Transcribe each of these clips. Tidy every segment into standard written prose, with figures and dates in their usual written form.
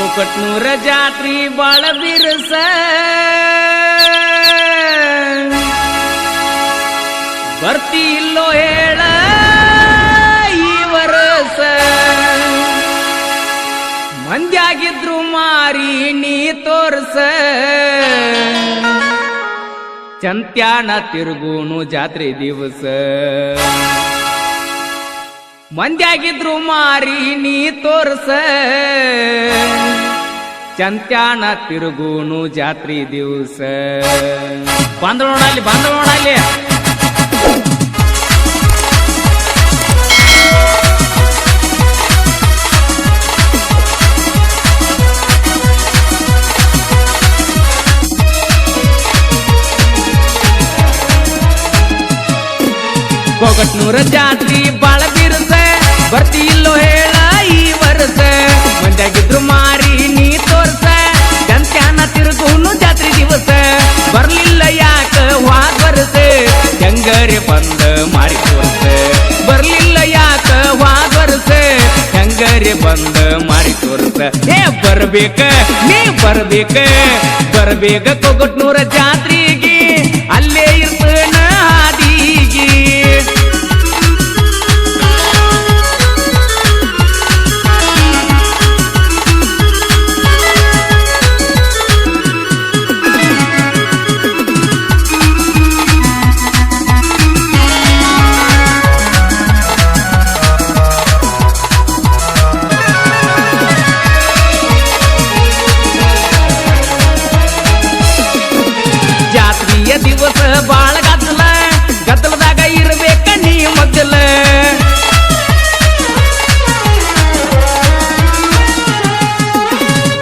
ಕೊಕಟ್ನೂರ ಜಾತ್ರಿ ಬಾಳ ಬಿರುಸ ಬರ್ತಿ ಇಲ್ಲೋ ಹೇಳ ಈ ವರಸ ಮಂದ್ಯಾಗಿದ್ರು ಮಾರಿ ನೀ ತೋರ್ಸ ಚಂತ್ಯಾನ ತಿರುಗೂನು ಜಾತ್ರೆ ದಿವಸ ಮಂದ್ಯಾಗಿದ್ರು ಮಾರಿ ನೀ ತೋರ್ಸ ಚಂತ್ಯಾನ ತಿರುಗೂನು ಜಾತ್ರೆ ದಿವಸ ಬಂದ ನೋಡಲ್ಲಿ ಕೊಕಟ್ನೂರ ಜಾತ್ರಿ ಬಾಳ ಬಿರುಸ ಬರ್ತಿ ಇಲ್ಲೋ ಹೇಳ ಈ ವರಸ ಮಂದ್ಯಾಗಿದ್ರು ಮಾರಿ ನೀ ತೋರ್ಸ ಚಂತ್ಯಾನ ತಿರುಗೂನು ಜಾತ್ರೆ ದಿವಸ ಬರ್ಲಿಲ್ಲ ಯಾಕ ವಾದ ವರಸ ಹೆಂಗರೆ ಬಂದ ಮಾರಿ ತೋರ್ಸ ಬರ್ಲಿಲ್ಲ ಯಾಕ ವಾದ ವರಸ ಹೆಂಗರೆ ಬಂದ ಮಾರಿ ತೋರ್ಸ ನೀ ಬರ್ಬೇಕ ಕೊಕಟ್ನೂರ ಜಾತ್ರೆಗೆ ಅಲ್ಲೇ ಇರ್ತನ ಹಾದಿಗೆ ದಿವಸ ಬಾಳ ಗದ್ದಲದಾಗ ಇರ್ಬೇಕ ನೀ ಮಗ್ಗಲ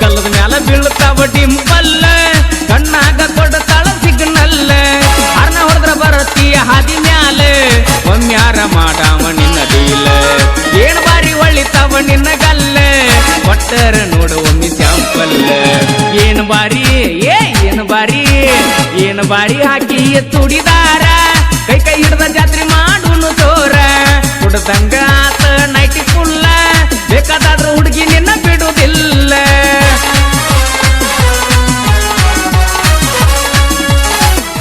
ಕಲ್ಲದ ಮ್ಯಾಲ ಬೀಳ್ತಾವ ಡಿಂಪಲ್ಲ ಕಣ್ಣಾಗ ಕೊಡ್ತಾಳ ಸಿಗ್ನಲ್ಲ ಹರ್ನ ಹೊಡೆದ್ರ ಬರತೀಯ ಹಾದಿ ಮ್ಯಾಲ ಒಮ್ಮ್ಯಾರ ಮಾಡಾವ ನಿನ್ನ ಡೀಲ ಏನ್ ಬಾರಿ ಒಳಿತಾವ ನಿನ್ನ ಗಲ್ಲ ಒಟ್ಟರ ನೋಡು ಒಮ್ಮೆ ಸ್ಯಾಂಪಲ್ ಏನ್ ಬಾರಿ ಹಾಕಿ ತುಡಿದಾರ ಕೈ ಹಿಡ್ದ ಜಾತ್ರೆ ಮಾಡುನು ತೋರ ಹುಡ್ದಂಗ ಆತ ನೈಟಿ ಫುಲ್ಲ ಬೇಕಾದಾದ್ರೂ ಹುಡುಗಿ ನಿನ್ನ ಬಿಡುವುದಿಲ್ಲ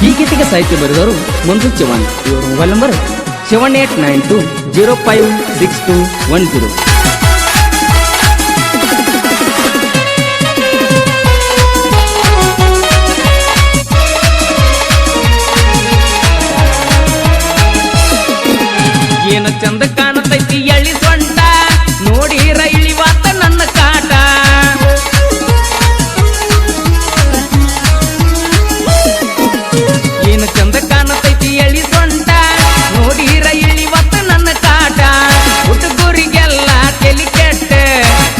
ಈ ಗೀತೆಗೆ ಸಾಹಿತ್ಯ ಬರೆದವರು ಮಂಜು ಚವಾಣ್. ಇವರ ಮೊಬೈಲ್ ನಂಬರ್ 7892056210. ಏನ ಚಂದ ಕಾಣತೈತಿ ಎಳಿ ಸೊಂಟ ನೋಡಿರ ಇಳಿವಾತ ನನ್ನ ಕಾಟ ಏನ ಚಂದ ಕಾಣತೈತಿ ಎಳಿ ಸೊಂಟ ನೋಡಿರ ಇಳಿವಾತ ನನ್ನ ಕಾಟ ಹುಡುಗರಿಗೆಲ್ಲ ತೆಲಿ ಕೆಟ್ಟ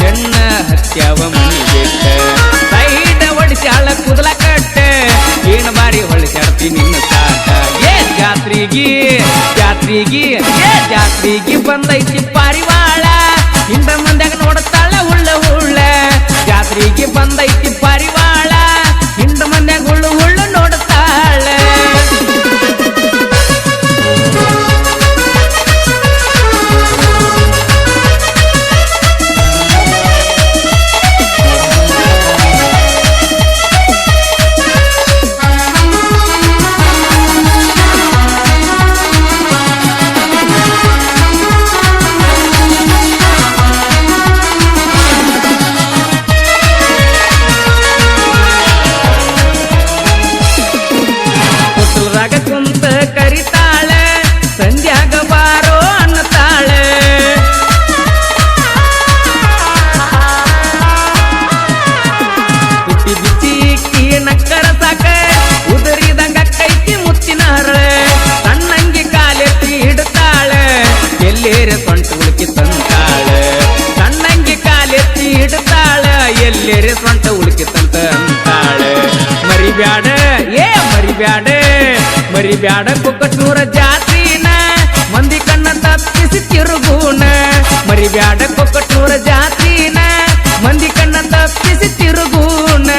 ಹೆಣ್ಣ ಹತ್ಯಾವ ಮನಿ ಬಿಟ್ಟ ಸೈಡ ಒಡಿಸ್ಯಾಳ ಕುದಲ ಕಟ್ಟ ಏನ್ ಬಾರಿ ಹೊಳಿಸ್ಯಾಡ್ತಿ ನಿನ್ನ ಕಾಟ ಜಾತ್ರೆಗೆ ಬಂದೈತಿ ಪಾರಿವಾಳ ಹಿಂದ ಮಂದ್ಯಾಗ ನೋಡ್ತಾಳ ಹುಳ್ಳ ಜಾತ್ರೆಗೆ ಬಂದೈತಿ ಪಾರಿವಾಳ ಹಿಂದ ಮಂದ್ಯಾಗ ಹುಳ್ಳು ನೋಡ್ತಾಳ ಕುಂತ ಕರಿತಾಳ ಸಂಧ್ಯಾಗ ಬಾರೋ ಅನ್ನತಾಳ ಹುಟ್ಟಿ ಬಿಚ್ಚಿ ನಕ್ಕರ ಸಾಕ ಉದರಿದಂಗ ಕೈತಿ ಮುತ್ತಿನ ಹರ ಸಣ್ಣಂಗಿ ಕಾಲೆತ್ತಿ ಹಿಡ್ತಾಳ ಎಲ್ಲೇರೆ ಸೊಂಟ ಉಳುಕಿ ತಂತಾಳ ಸಣ್ಣಂಗಿ ಕಾಲೆತ್ತಿ ಹಿಡ್ತಾಳ ಎಲ್ಲೇರೆ ಸೊಂಟ ಉಳುಕಿ ತಂತ ಅಂತಾಳ ಮರಿಬ್ಯಾಡ ಕೊಕಟ್ನೂರ ಜಾತ್ರಿನ ಮಂದಿ ಕಣ್ಣ ತಪ್ಪಿಸಿ ತಿರುಗೂನ ಮರಿಬ್ಯಾಡ ಕೊಕಟ್ನೂರ ಜಾತ್ರಿನ ಮಂದಿ ಕಣ್ಣ ತಪ್ಪಿಸಿ ತಿರುಗೂನ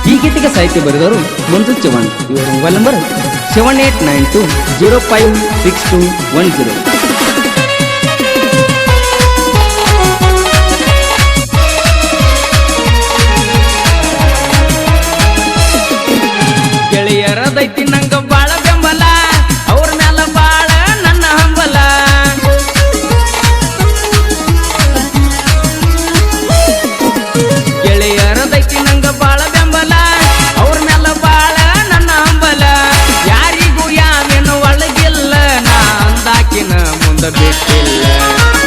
ಈ ಗೀತೆಗೆ ಸಾಹಿತ್ಯ ಬರೆದವರು ಮಂಜು ಚವಾಣ್. ಇವರ ಮೊಬೈಲ್ ನಂಬರ್ 7892056210. ಗೆಳೆಯರದೈತಿ ನಂಗ ಬಾಳ ಬೆಂಬಲ, ಅವ್ರ ಮ್ಯಾಲ ಬಾಳ ನನ್ನ ಹಂಬಲ. ಗೆಳೆಯರದೈತಿ ನಂಗ ಬಾಳ ಬೆಂಬಲ, ಅವ್ರ ಮ್ಯಾಲ ಬಾಳ ನನ್ನ ಹಂಬಲ. ಯಾರಿಗೂ ಯಾವೇನು ಒಳಗಿಲ್ಲ, ನಾ ಅಂದಾಕಿನ ಮುಂದ ಬಿಟ್ಟಿಲ್ಲ.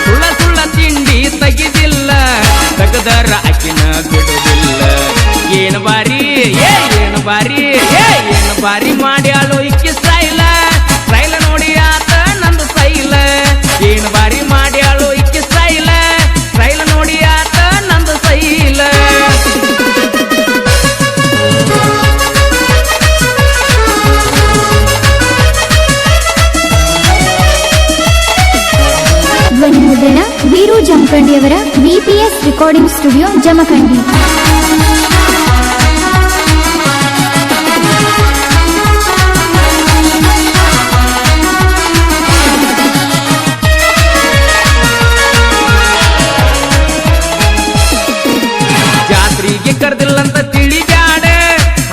ಸುಳ್ಳ ಸುಳ್ಳ ತಿಂಡಿ ತೆಗಿದಿಲ್ಲ, ತಗದರ ಅಕ್ಕಿನ ಬಿಡುದಿಲ್ಲ. ಏನು ಬಾರಿ ಏನು ಬಾರಿ ಏನು ಬಾರಿ ಮಾಡ್ಯಾಳು ಇಕ್ಕಿ ಸ್ಟೈಲ, ಸ್ಟೈಲ ನೋಡಿ ಆತ ನಂದು ಸ್ಟೈಲ. ಏನು ಬಾರಿ ಮಾಡ್ಯಾಳು ಇಕ್ಕಿ ಸ್ಟೈಲ, ಸ್ಟೈಲ ನೋಡಿ ಆತ ನಂದು ಸ್ಟೈಲ. ಧ್ವನಿ ಮುದ್ರಣ ವೀರು ಜಮಖಂಡಿಯವರ VPS ರೆಕಾರ್ಡಿಂಗ್ ಸ್ಟುಡಿಯೋ ಜಮಖಂಡಿ. ಜಾತ್ರೆಗೆ ಕರ್ದಿಲ್ಲಂತ ತಿಳಿಬ್ಯಾಡ,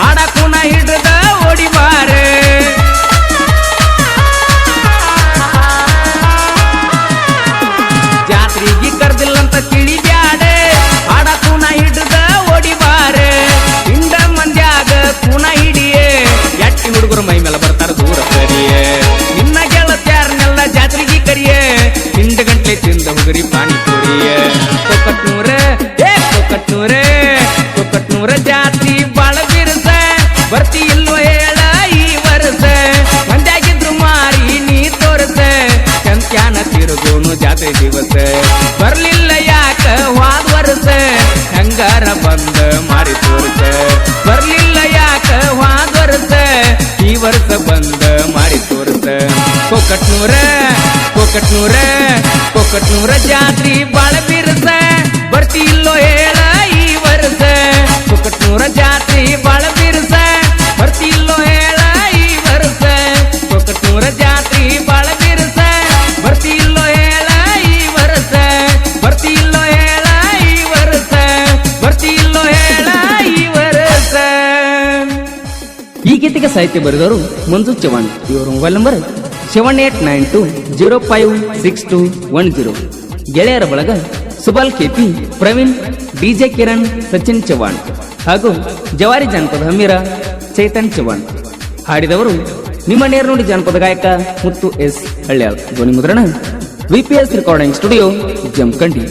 ಹಾಡಕುನ ಹಿಡ್ದ ಓಡಿಬಾರೆ. ಜಾತ್ರೆಗೆ ಕರ್ದಿಲ್ಲಂತ ತಿಳಿಬ್ಯಾಡ, ಹಾಡಕುನ ಹಿಡ್ದ ಓಡಿಬಾರೆ. ಹಿಂಡ ಮಂದ್ಯಾಗ ಕುನ ಹಿಡಿಯೇ, ಎಟ್ಟಿ ಹುಡುಗರು ಮೈ ಮೇಲೆ ಬರ್ತಾರ ದೂರ ಕರಿಯೇ. ನಿನ್ನ ಗೆಳತ್ಯಾರನ್ನೆಲ್ಲ ಜಾತ್ರೆಗೆ ಕರಿಯೇ, ಹಿಂಡ ಗಂಟ್ಲೆ ತಿಂದ ಹುಡುಗರಿ ಪಾನಿಪುರಿಯೇ. ಕೊಕ್ಕಟ್ನೂರ ಜಾತ್ರಿ ಬಾಳ ಬಿರುಸ, ಬರ್ತಿ ಇಲ್ವೋ ಹೇಳ ಈ ವರ್ಷ. ಮಂದ್ಯಾಗಿದ್ರು ಮಾರಿ ನೀ ತೋರಸ, ಕಂತ್ಯಾನ ತಿರುಗೋನು ಜಾತ್ರೆ ದಿವಸ. ಬರ್ಲಿಲ್ಲ ಯಾಕ ವಾದ ವರ್ಷ, ಹಂಗಾರ ಬಂದ ಮಾರಿ ತೋರಸ. ಬರ್ಲಿಲ್ಲ ಯಾಕ ವಾದ ವರ್ಷ, ಈ ವರ್ಷ ಬಂದ ಮಾರಿ ತೋರಸ. ಕೊಕ್ಕಟ್ನೂರ ಜಾತ್ರಿ ಬಾಳ ಬಿರುಸ, ಬರ್ತಿ ಇಲ್ಲೋ ಹೇಳ ಈ ವರ್ಷ. ಕೊಕ್ಕಟ್ನೂರ ಜಾತ್ರಿ ಬಾಳ ಬಿರುಸ, ಬರ್ತಿ ಇಲ್ಲೋ ಹೇಳ ಈ ವರ್ಷ. ಕೊಕ್ಕಟ್ನೂರ ಜಾತ್ರಿ ಬಾಳ ಬಿರುಸ, ಬರ್ತಿ ಇಲ್ಲೋ ಹೇಳ ಈ ವರ್ಷ. ಬರ್ತಿ ಇಲ್ಲೋ ಹೇಳ ಈ ವರ್ಷ, ಬರ್ತಿ ಇಲ್ಲೋ ಹೇಳ ಈ ವರ್ಷ. ಈ ಗೀತೆಗೆ ಸಾಹಿತ್ಯ ಬರೆದವರು ಮಂಜು ಚವಾಣ್. ಇವರ ಮೊಬೈಲ್ ನಂಬರ್ 7892056210. ಗೆಳೆಯರ ಬಳಗ ಸುಬಾಲ್ KP, ಪ್ರವೀಣ್, DJ ಕಿರಣ್, ಸಚಿನ್ ಚವಾಣ್ ಹಾಗೂ ಜವಾರಿ ಜಾನಪದ ಹಮೀರ ಚೈತನ್ ಚವಾಣ್. ಹಾಡಿದವರು ನಿಮ್ಮ ನೇರ್ನುಡಿ ಜಾನಪದ ಗಾಯಕ ಮುತ್ತು S ಹಳ್ಯಾಳ್. ಧ್ವನಿ ಮುದ್ರಣ VPS ರೆಕಾರ್ಡಿಂಗ್ ಸ್ಟುಡಿಯೋ ಜಮಖಂಡಿ.